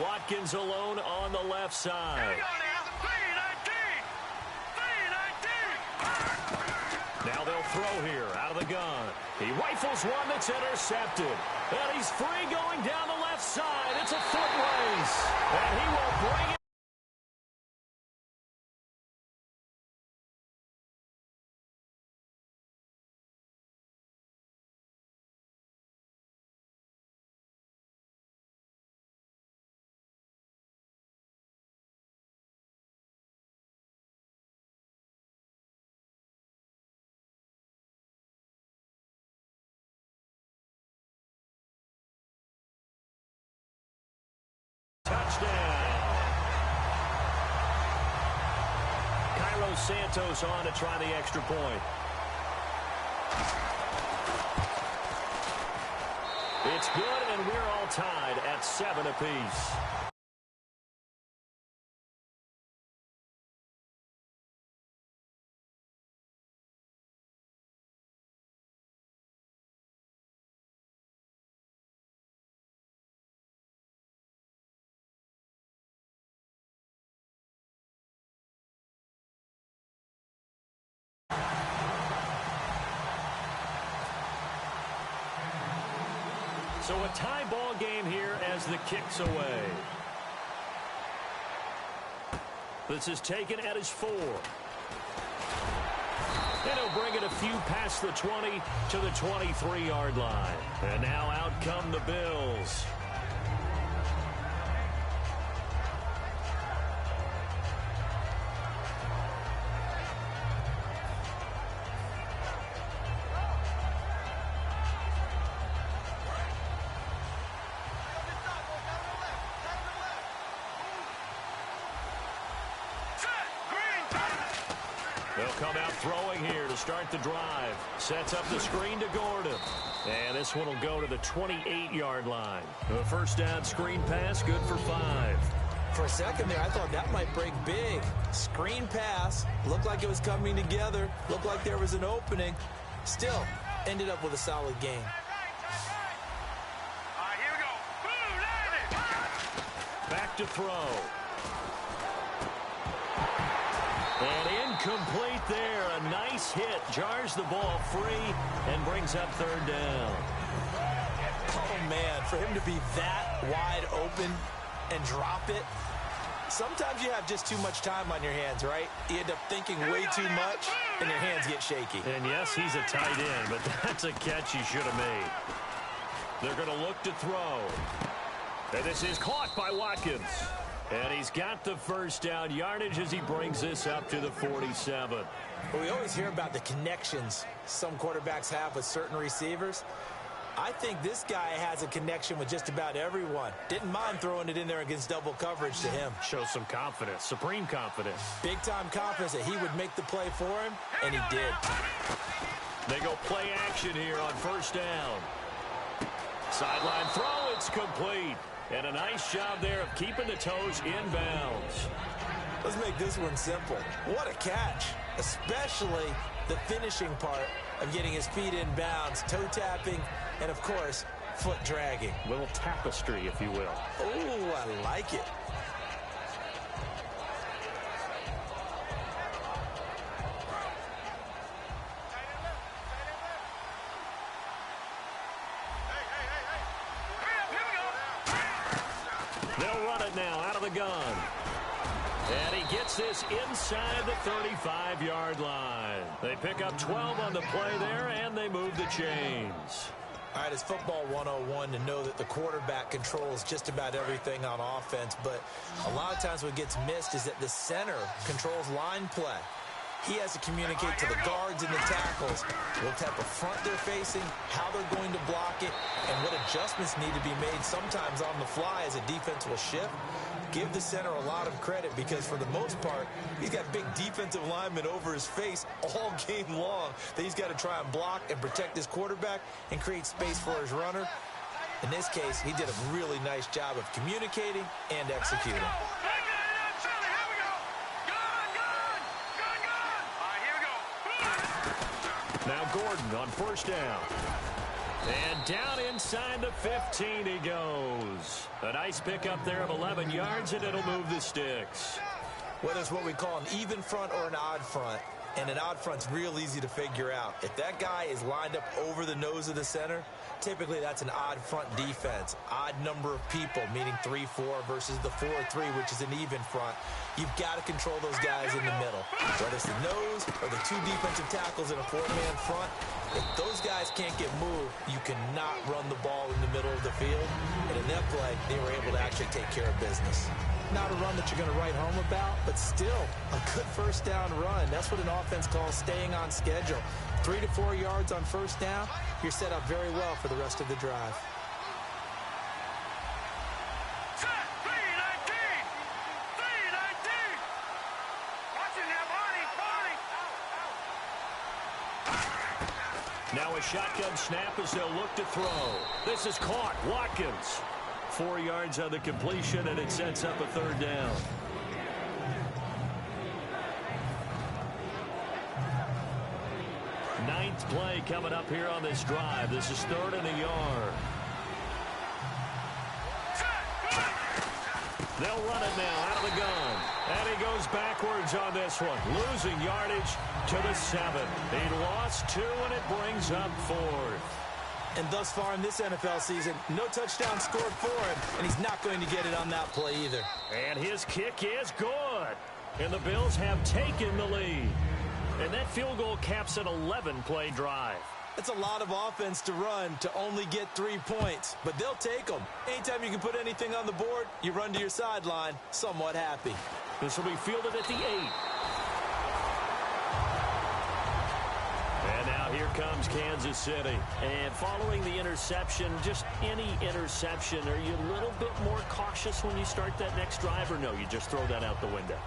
Watkins alone on the left side. Now they'll throw here out of the gun. He rifles one that's intercepted. And he's free going down the left side. It's a foot race. And he will bring it. Santos on to try the extra point. It's good, and we're all tied at 7 apiece. So a tie ball game here as the kick's away. This is taken at his 4. And he'll bring it a few past the 20 to the 23-yard line. And now out come the Bills. They'll come out throwing here to start the drive. Sets up the screen to Gordon. And this one will go to the 28-yard line. A first down screen pass, good for 5. For a second there, I thought that might break big. Screen pass. Looked like it was coming together. Looked like there was an opening. Still, ended up with a solid game. All right, here we go. Back to throw. And incomplete there. A nice hit. Jars the ball free and brings up third down. Oh, man, for him to be that wide open and drop it. Sometimes you have just too much time on your hands, right? You end up thinking way too much, and your hands get shaky. And, yes, he's a tight end, but that's a catch he should have made. They're going to look to throw. And this is caught by Watkins. And he's got the first down yardage as he brings this up to the 47. Well, we always hear about the connections some quarterbacks have with certain receivers. I think this guy has a connection with just about everyone. Didn't mind throwing it in there against double coverage to him. Shows some confidence, supreme confidence. Big-time confidence that he would make the play for him, and he did. They go play action here on first down. Sideline throw, it's complete. And a nice job there of keeping the toes inbounds. Let's make this one simple. What a catch, especially the finishing part of getting his feet in bounds, toe tapping, and, of course, foot dragging. A little tapestry, if you will. Oh, I like it. They'll run it now out of the gun. And he gets this inside the 35-yard line. They pick up 12 on the play there, and they move the chains. All right, it's football 101 to know that the quarterback controls just about everything on offense, but a lot of times what gets missed is that the center controls line play. He has to communicate to the guards and the tackles what type of front they're facing, how they're going to block it, and what adjustments need to be made sometimes on the fly as a defense will shift. Give the center a lot of credit because for the most part, he's got big defensive linemen over his face all game long that he's got to try and block and protect his quarterback and create space for his runner. In this case, he did a really nice job of communicating and executing. Now Gordon on first down. And down inside the 15 he goes. A nice pickup there of 11 yards, and it'll move the sticks. Whether it's what we call an even front or an odd front, and an odd front's real easy to figure out. If that guy is lined up over the nose of the center, typically that's an odd front defense. Odd number of people, meaning 3-4 versus the 4-3, which is an even front. You've got to control those guys in the middle. Whether it's the nose or the two defensive tackles in a four-man front, if those guys can't get moved, you cannot run the ball in the middle of the field. And in that play, they were able to actually take care of business. Not a run that you're going to write home about, but still a good first down run. That's what an offense calls staying on schedule. 3 to 4 yards on first down, you're set up very well for the rest of the drive. Set, 319! 319! Watching that body! Now a shotgun snap as they'll look to throw. This is caught. Watkins. 4 yards on the completion, and it sets up a third down. Ninth play coming up here on this drive. This is 3rd and a yard. They'll run it now out of the gun. And he goes backwards on this one. Losing yardage to the 7. He lost 2, and it brings up 4th. And thus far in this NFL season, no touchdown scored for him, and he's not going to get it on that play either. And his kick is good. And the Bills have taken the lead. And that field goal caps an 11-play drive. That's a lot of offense to run to only get 3 points, but they'll take them. Anytime you can put anything on the board, you run to your sideline somewhat happy. This will be fielded at the 8. And now here comes Kansas City. And following the interception, just any interception, are you a little bit more cautious when you start that next drive, or no, you just throw that out the window?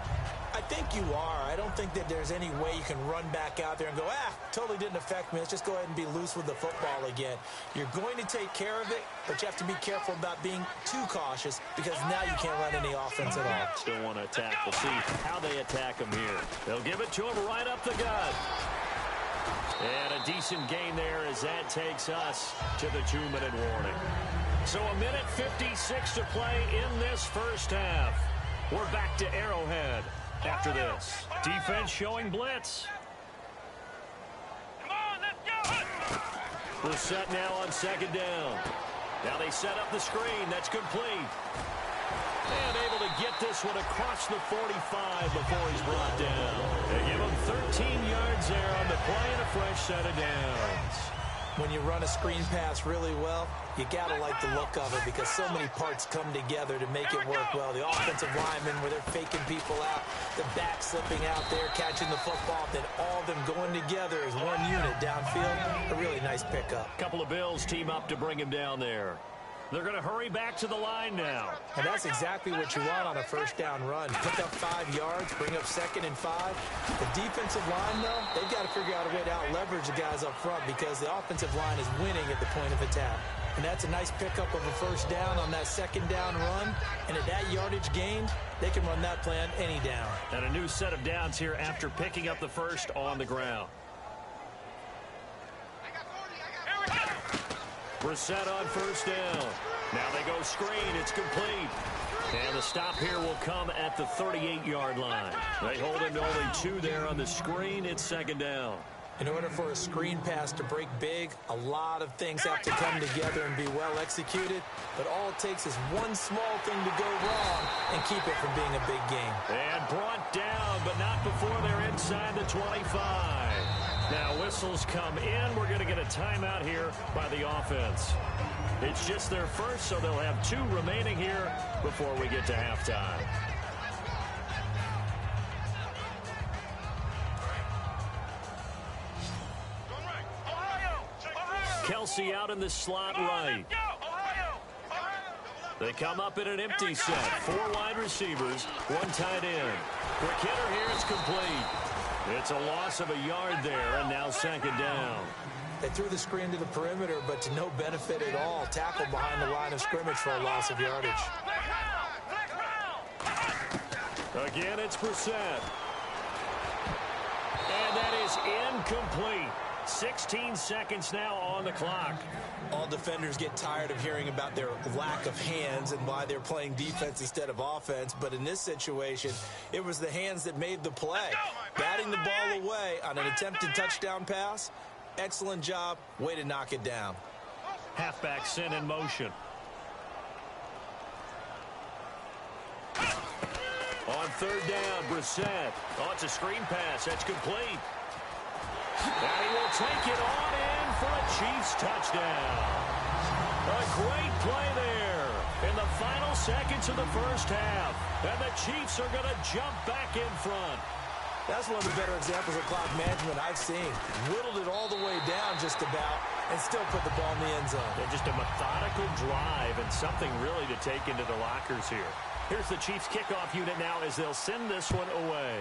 I think you are. I don't think that there's any way you can run back out there and go, totally didn't affect me. Let's just go ahead and be loose with the football again. You're going to take care of it, but you have to be careful about being too cautious because now you can't run any offense at all. Still want to attack. We'll see how they attack him here. They'll give it to him right up the gut. And a decent gain there as that takes us to the 2-minute warning. So a minute 56 to play in this first half. We're back to Arrowhead after this. Defense showing blitz. Come on, let's go! We're set now on 2nd down. Now they set up the screen. That's complete. And able to get this one across the 45 before he's brought down. They give him 13 yards there on the play and a fresh set of downs. When you run a screen pass really well, you got to like the look of it because so many parts come together to make it work well. The offensive linemen, where they're faking people out, the back slipping out there, catching the football, then all of them going together as one unit downfield. A really nice pickup. A couple of Bills team up to bring him down there. They're going to hurry back to the line now. And that's exactly what you want on a first down run. Pick up 5 yards, bring up 2nd and 5. The defensive line, though, they've got to figure out a way to out-leverage the guys up front because the offensive line is winning at the point of attack. And that's a nice pickup of a first down on that 2nd down run. And at that yardage gained, they can run that play on any down. And a new set of downs here after picking up the first on the ground. Brissett on first down. Now they go screen. It's complete. And the stop here will come at the 38-yard line. They hold him to only 2 there on the screen. It's 2nd down. In order for a screen pass to break big, a lot of things have to come together and be well executed. But all it takes is one small thing to go wrong and keep it from being a big game. And brought down, but not before they're inside the 25. Now whistles come in. We're going to get a timeout here by the offense. It's just their first, so they'll have 2 remaining here before we get to halftime. Kelsey out in the slot right. They come up in an empty set. 4 wide receivers, 1 tight end. Quick hitter here, it's complete. It's a loss of a yard there, and now 2nd down. They threw the screen to the perimeter, but to no benefit at all. Tackled behind the line of scrimmage for a loss of yardage. Again, it's Brissett. And that is incomplete. 16 seconds now on the clock. All defenders get tired of hearing about their lack of hands and why they're playing defense instead of offense. But in this situation, it was the hands that made the play. Batting the ball away on an attempted touchdown pass. Excellent job. Way to knock it down. Halfback sent in motion. On third down, Brissett. Oh, it's a screen pass. That's complete. And he will take it on in for a Chiefs touchdown. A great play there in the final seconds of the first half. And the Chiefs are going to jump back in front. That's one of the better examples of clock management I've seen. Whittled it all the way down just about and still put the ball in the end zone. Yeah, just a methodical drive and something really to take into the lockers here. Here's the Chiefs kickoff unit now as they'll send this one away.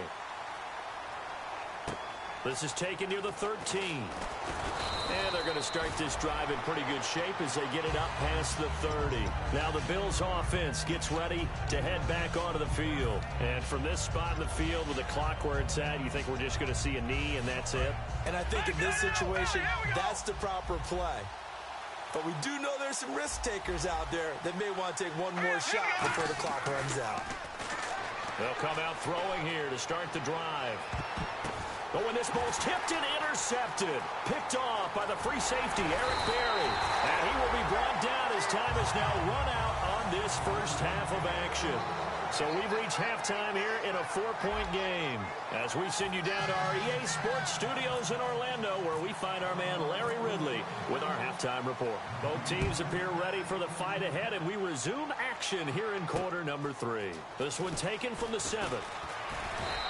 This is taken near the 13. And they're going to start this drive in pretty good shape as they get it up past the 30. Now the Bills offense gets ready to head back onto the field. And from this spot in the field with the clock where it's at, you think we're just going to see a knee and that's it? And I think in this situation, that's the proper play. But we do know there's some risk takers out there that may want to take one more shot before the clock runs out. They'll come out throwing here to start the drive. But when this ball's tipped and intercepted, picked off by the free safety, Eric Berry. And he will be brought down as time is now run out on this first half of action. So we've reached halftime here in a 4-point game as we send you down to our EA Sports Studios in Orlando where we find our man Larry Ridley with our halftime report. Both teams appear ready for the fight ahead, and we resume action here in quarter number 3. This one taken from the 7th.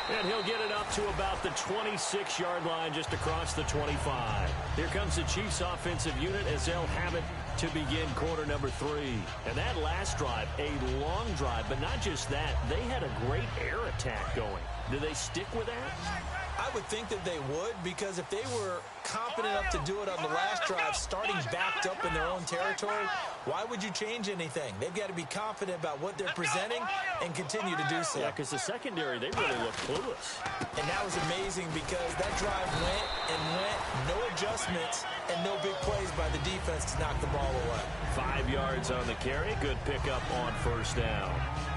And he'll get it up to about the 26-yard line just across the 25. Here comes the Chiefs offensive unit as they'll have it to begin quarter number 3. And that last drive, a long drive, but not just that. They had a great air attack going. Do they stick with that? I would think that they would, because if they were confident enough to do it on the last drive, starting backed up in their own territory, why would you change anything? They've got to be confident about what they're presenting and continue to do so. Yeah, because the secondary, they really look clueless. And that was amazing because that drive went and went, no adjustments, and no big plays by the defense to knock the ball away. 5 yards on the carry. Good pickup on first down.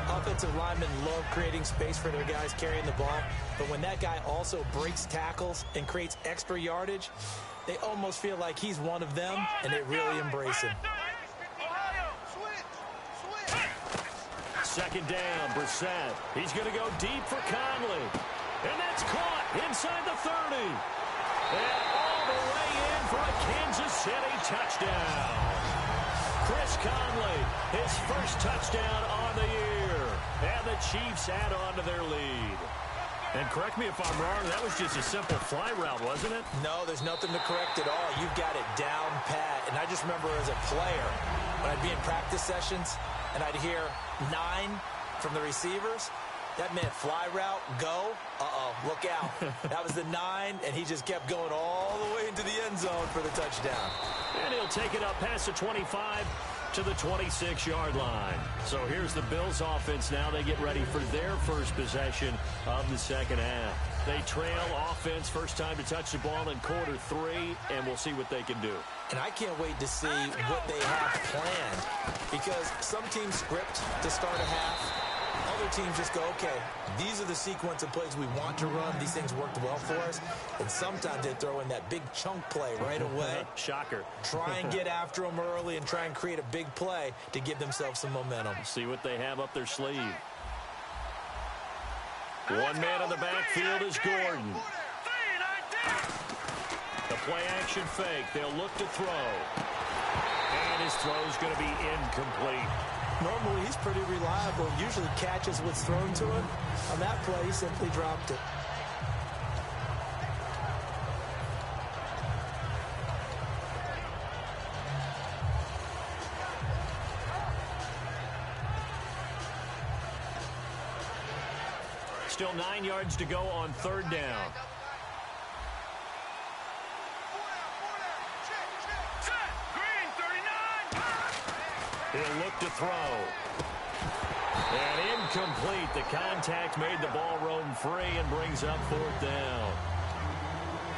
Offensive linemen love creating space for their guys carrying the ball, but when that guy also breaks tackles and creates extra yardage, they almost feel like he's one of them, and they really embrace him. Second down, Brissett. He's going to go deep for Conley. And that's caught inside the 30. And all the way in for a Kansas City touchdown. Chris Conley, his first touchdown on the year. And the Chiefs add on to their lead. And correct me if I'm wrong, that was just a simple fly route, wasn't it? No, there's nothing to correct at all. You've got it down pat. And I just remember as a player, when I'd be in practice sessions, and I'd hear 9 from the receivers, that meant fly route, go, look out. That was the 9, and he just kept going all the way into the end zone for the touchdown. And he'll take it up past the 25 to the 26-yard line. So here's the Bills offense now. They get ready for their first possession of the second half. They trail offense, first time to touch the ball in quarter 3, and we'll see what they can do. And I can't wait to see what they have planned, because some teams script to start a half. Other teams just go, okay, these are the sequence of plays we want to run. These things worked well for us. And sometimes they throw in that big chunk play right away. Shocker. Try and get after them early and try and create a big play to give themselves some momentum. See what they have up their sleeve. One man in the backfield is Gordon. The play action fake. They'll look to throw. And his throw is going to be incomplete. Normally, he's pretty reliable. Usually catches what's thrown to him. On that play, he simply dropped it. Still 9 yards to go on third down. He'll look to throw. And incomplete. The contact made the ball roam free and brings up fourth down.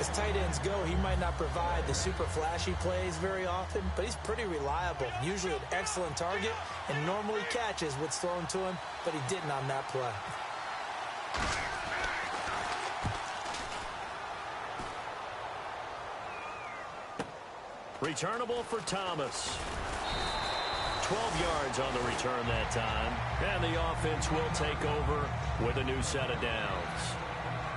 As tight ends go, he might not provide the super flashy plays very often, but he's pretty reliable, usually an excellent target, and normally catches what's thrown to him, but he didn't on that play. Returnable for Thomas. 12 yards on the return that time. And the offense will take over with a new set of downs.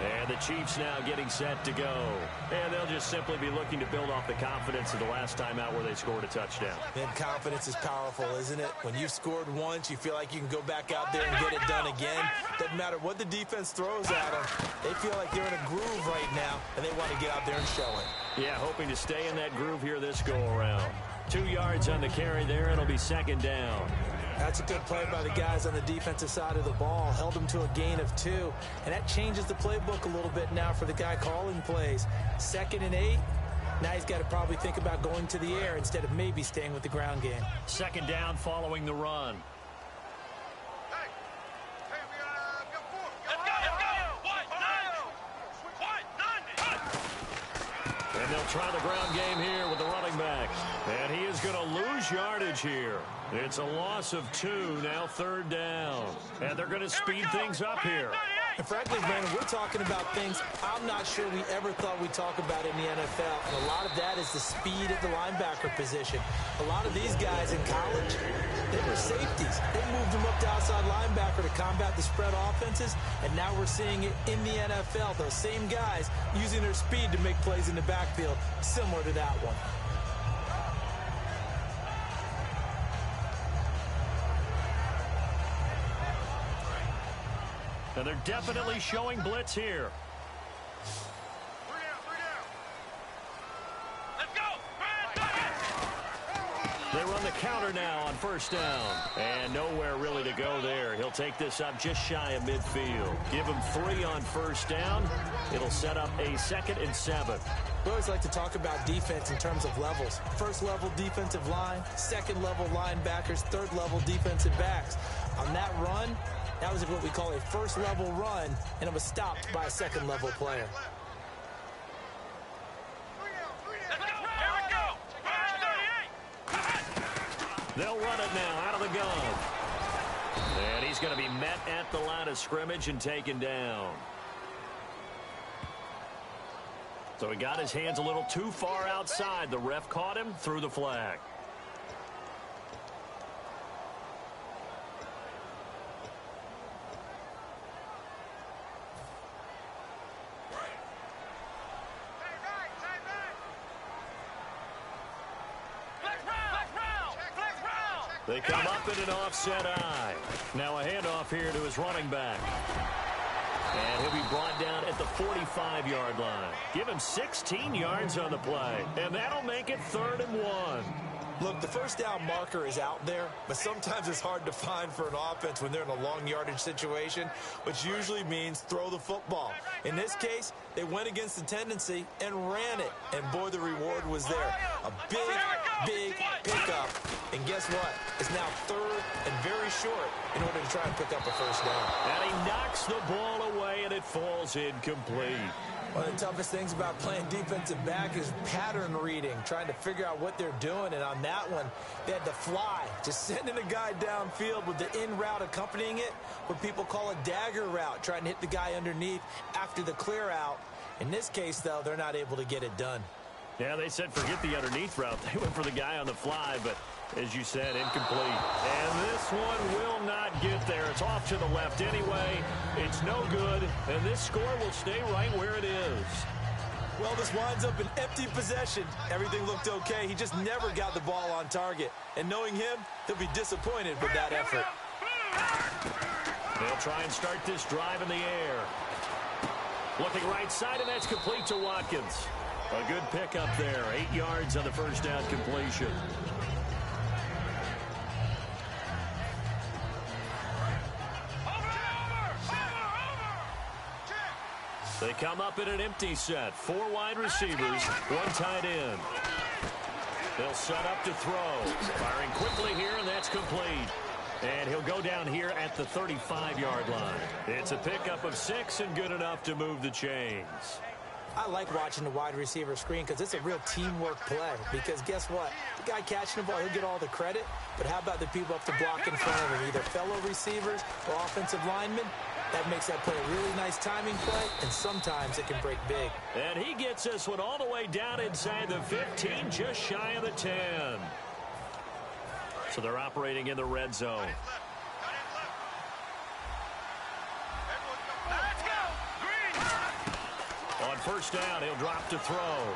And the Chiefs now getting set to go. And they'll just simply be looking to build off the confidence of the last time out where they scored a touchdown. And confidence is powerful, isn't it? When you've scored once, you feel like you can go back out there and get it done again. Doesn't matter what the defense throws at them. They feel like they're in a groove right now, and they want to get out there and show it. Yeah, hoping to stay in that groove here this go-around. 2 yards on the carry there, and it'll be second down. That's a good play by the guys on the defensive side of the ball. Held them to a gain of 2. And that changes the playbook a little bit now for the guy calling plays. 2nd and 8. Now he's got to probably think about going to the air instead of maybe staying with the ground game. Second down following the run. And they'll try the ground game here with the running back. And he is going to lose yardage here. It's a loss of 2, now third down. And they're going to speed things up here. And frankly, Brandon, we're talking about things I'm not sure we ever thought we'd talk about in the NFL. And a lot of that is the speed at the linebacker position. A lot of these guys in college, they were safeties. They moved them up to outside linebacker to combat the spread offenses. And now we're seeing it in the NFL. Those same guys using their speed to make plays in the backfield, similar to that one. And they're definitely showing blitz here. 3 down. Let's go. They run the counter now on first down. And nowhere really to go there. He'll take this up just shy of midfield. Give him 3 on first down. It'll set up a 2nd and 7. We always like to talk about defense in terms of levels. First level defensive line, second level linebackers, third level defensive backs. On that run, that was what we call a first level run, and it was stopped by a second level player. They'll run it now out of the gun. And he's going to be met at the line of scrimmage and taken down. So he got his hands a little too far outside. The ref caught him, threw the flag. They come up in an offset eye. Now a handoff here to his running back. And he'll be brought down at the 45-yard line. Give him 16 yards on the play. And that'll make it 3rd and 1. Look, the first down marker is out there, but sometimes it's hard to find for an offense when they're in a long yardage situation, which usually means throw the football. In this case, they went against the tendency and ran it. And boy, the reward was there. A big pickup. And guess what? It's now 3rd and very short in order to try and pick up a first down. And he knocks the ball away, and it falls incomplete. One of the toughest things about playing defensive back is pattern reading, trying to figure out what they're doing. And on that one, they had to fly, just sending a guy downfield with the in route accompanying it, what people call a dagger route, trying to hit the guy underneath after the clear out. In this case, though, they're not able to get it done. Yeah, they said forget the underneath route. They went for the guy on the fly, but as you said, incomplete. And this one will not get there. It's off to the left anyway. It's no good, and this score will stay right where it is. Well, this winds up an empty possession. Everything looked okay. He just never got the ball on target. And knowing him, he'll be disappointed with that effort. They'll try and start this drive in the air. Looking right side, and that's complete to Watkins. A good pickup there. 8 yards on the first down completion. They come up in an empty set. 4 wide receivers, 1 tight end. They'll set up to throw. Firing quickly here, and that's complete. And he'll go down here at the 35-yard line. It's a pickup of 6 and good enough to move the chains. I like watching the wide receiver screen because it's a real teamwork play. Because guess what? The guy catching the ball, he'll get all the credit. But how about the people up to block in front of him, either fellow receivers or offensive linemen? That makes that play a really nice timing play, and sometimes it can break big. And he gets this one all the way down inside the 15, just shy of the 10. So they're operating in the red zone. On first down, he'll drop to throw.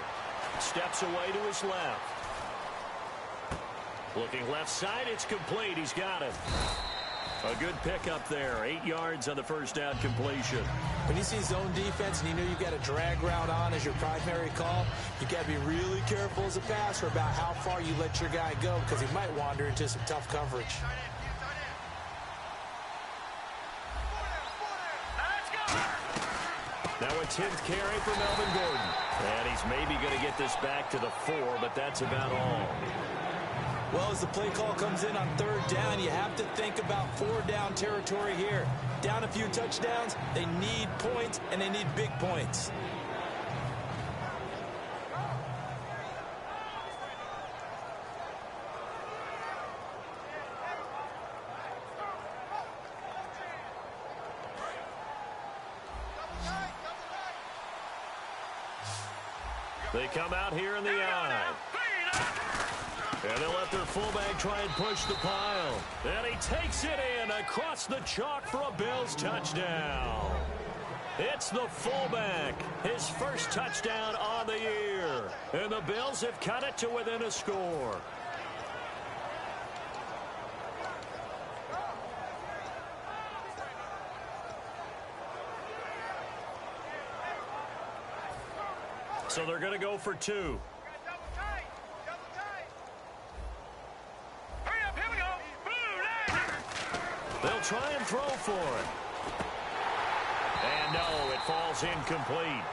Steps away to his left. Looking left side, it's complete. He's got it. A good pickup there. 8 yards on the first down completion. When you see zone defense and you know you've got a drag route on as your primary call, you've got to be really careful as a passer about how far you let your guy go because he might wander into some tough coverage. Now a 10th carry for Melvin Gordon. And he's maybe going to get this back to the 4, but that's about all. Well, as the play call comes in on third down, you have to think about 4-down territory here. Down a few touchdowns, they need points, and they need big points. They come out here in the eye. And they'll let their fullback try and push the pile. And he takes it in across the chalk for a Bills touchdown. It's the fullback, his first touchdown on the year. And the Bills have cut it to within a score. So they're going to go for 2. They'll try and throw for it. And no, it falls incomplete.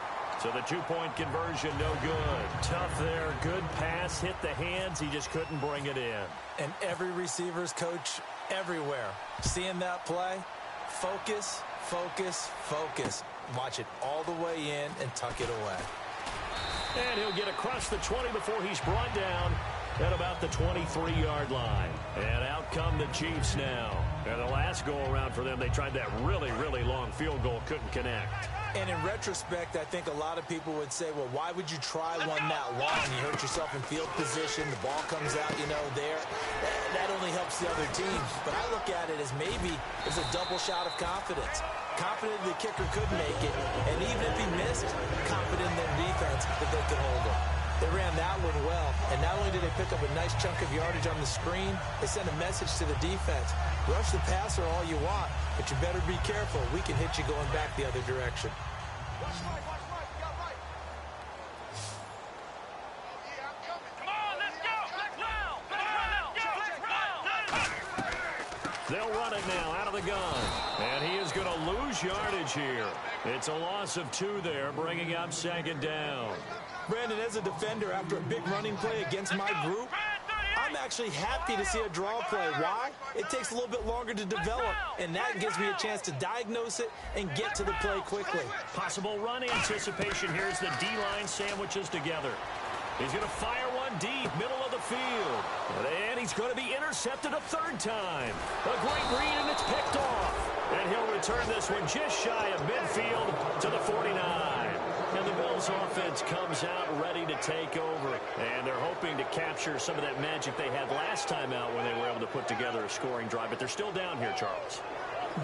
So the 2-point conversion, no good. Tough there. Good pass. Hit the hands. He just couldn't bring it in. And every receiver's coach everywhere. Seeing that play, focus, focus, focus. Watch it all the way in and tuck it away. And he'll get across the 20 before he's brought down at about the 23-yard line. And out come the Chiefs now. And the last go-around for them, they tried that really, really long field goal, couldn't connect. And in retrospect, I think a lot of people would say, well, why would you try one that long? You hurt yourself in field position. The ball comes out, there. That only helps the other team. But I look at it as maybe it's a double shot of confidence. Confident the kicker could make it. And even if he missed, confident in their defense that they could hold him. They ran that one well, and not only did they pick up a nice chunk of yardage on the screen, they sent a message to the defense. Rush the passer all you want, but you better be careful. We can hit you going back the other direction. They'll run it now out of the gun. And he is going to lose yardage here. It's a loss of 2 there, bringing up second down. Brandon, as a defender, after a big running play against my group, I'm actually happy to see a draw play. Why? It takes a little bit longer to develop, and that gives me a chance to diagnose it and get to the play quickly. Possible run anticipation. Here's the D-line sandwiches together. He's going to fire one deep, middle of the field. And he's going to be intercepted a 3rd time. A great read, and it's picked off. And he'll return this one just shy of midfield to the 49. And the Bills offense comes out ready to take over. And they're hoping to capture some of that magic they had last time out when they were able to put together a scoring drive. But they're still down here, Charles.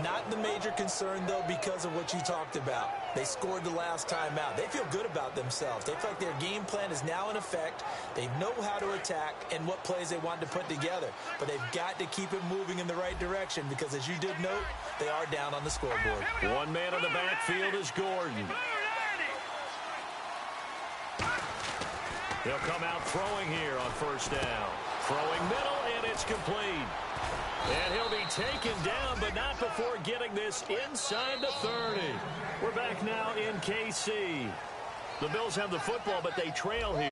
Not the major concern, though, because of what you talked about. They scored the last time out. They feel good about themselves. They feel like their game plan is now in effect. They know how to attack and what plays they want to put together. But they've got to keep it moving in the right direction because, as you did note, they are down on the scoreboard. One man in the backfield is Gordon. He'll come out throwing here on first down. Throwing middle, and it's complete. And he'll be taken down, but not before getting this inside the 30. We're back now in KC. The Bills have the football, but they trail here.